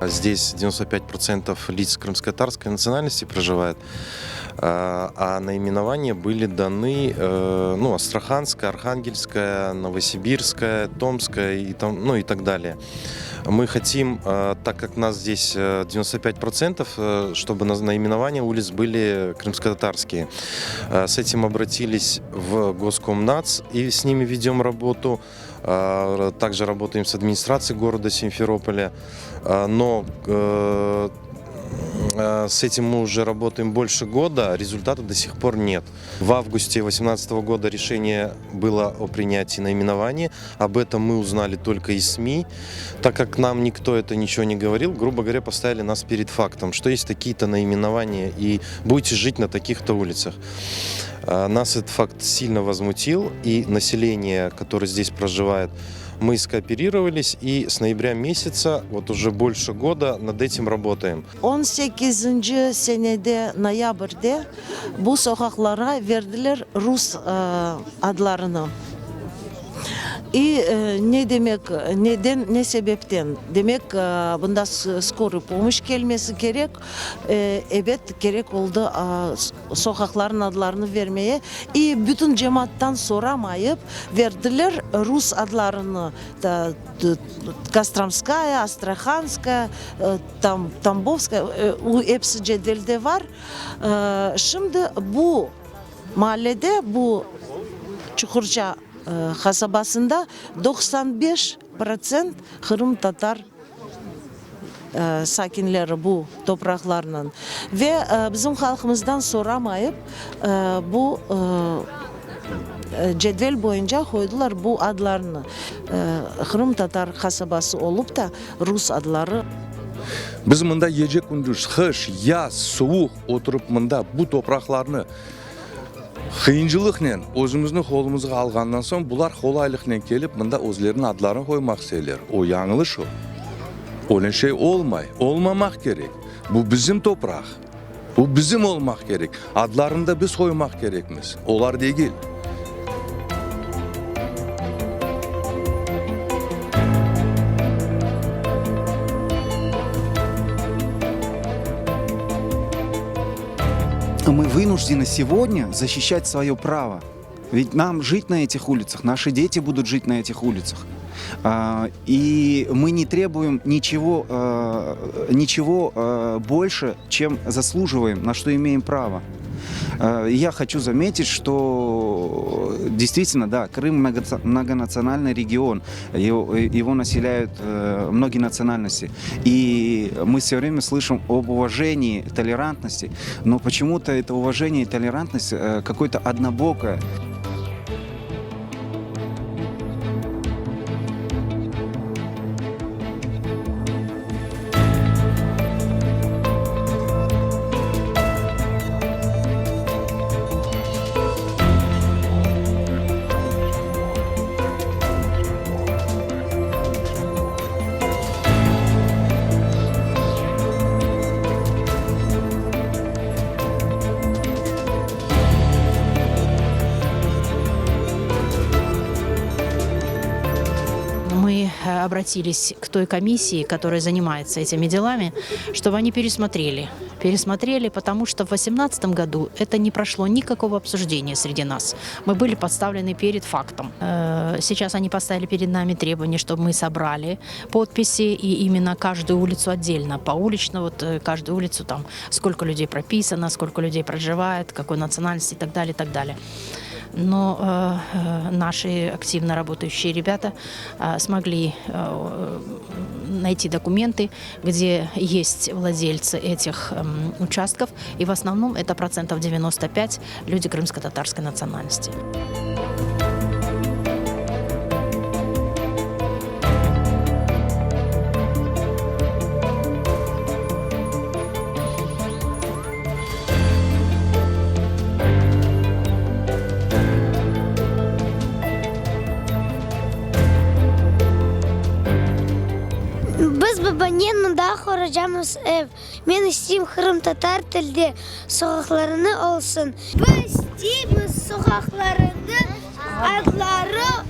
Здесь 95% лиц крымско-татарской национальности проживает, а наименования были даны Астраханская, Архангельская, Новосибирская, Томская и так далее. Мы хотим, так как нас здесь 95%, чтобы наименования улиц были крымско-татарские. С этим обратились в Госкомнац и с ними ведем работу. Также работаем с администрацией города Симферополя, но с этим мы уже работаем больше года, результата до сих пор нет. В августе 2018 года решение было о принятии наименования. Об этом мы узнали только из СМИ. Так как нам никто это ничего не говорил, грубо говоря, поставили нас перед фактом, что есть такие-то наименования и будете жить на таких-то улицах. Нас этот факт сильно возмутил, и население, которое здесь проживает, мы скооперировались и с ноября месяца, вот уже больше года, над этим работаем. 18. senede noyabr'de bu sokaklara verdiler Rus adlarını. Ne demek, neden, ne sebepten? Demek bunda skori pomoş gelmesi gerek. Evet gerek oldu sokakların adlarını vermeye. Bütün cemaattan soramayıp verdiler Rus adlarını. Kostромская, Астраханская, Tambovskaya, hepsi cetvelde var. Şimdi bu mahallede, bu Çukurca kasabasında 95% Kırım Tatar sakinleri bu topraklarının ve bizim halkımızdan soramayıp bu cetvel boyunca koydular bu adlarını. Kırım Tatar kasabası olup da Rus adları. Biz mında gece gündüz kış, yaz, soğuk oturup mında bu topraklarını қиыншылықнен өзіміздің қолымызға алғаннан соң бұлар қолайлықнен келіп мында өзлерінің адларын қоймақ істейлер. О яңылыш ол. Олен şey olmamak gerek. Bu bizim toprak. Bu bizim olmak gerek. Adlarını da biz koymak gerekmiz. Olar değil. Мы вынуждены сегодня защищать свое право. Ведь нам жить на этих улицах, наши дети будут жить на этих улицах. И мы не требуем ничего больше, чем заслуживаем, на что имеем право. Я хочу заметить, что действительно, да, Крым многонациональный регион, его населяют многие национальности. И мы все время слышим об уважении, толерантности, но почему-то это уважение и толерантность какое-то однобокое. Мы обратились к той комиссии, которая занимается этими делами, чтобы они пересмотрели, потому что в 2018 году это не прошло никакого обсуждения среди нас. Мы были поставлены перед фактом. Сейчас они поставили перед нами требование, чтобы мы собрали подписи и именно каждую улицу отдельно, поулично, вот каждую улицу, там, сколько людей прописано, сколько людей проживает, какой национальности и так далее, и так далее. Но наши активно работающие ребята смогли найти документы, где есть владельцы этих участков, и в основном это 95% люди крымско-татарской национальности. Biz babaannemle daha kuracağımız ev. Ben isteyeyim Kırım Tatar tilde sokaklarını olsun. Biz isteyimiz sokaklarını adları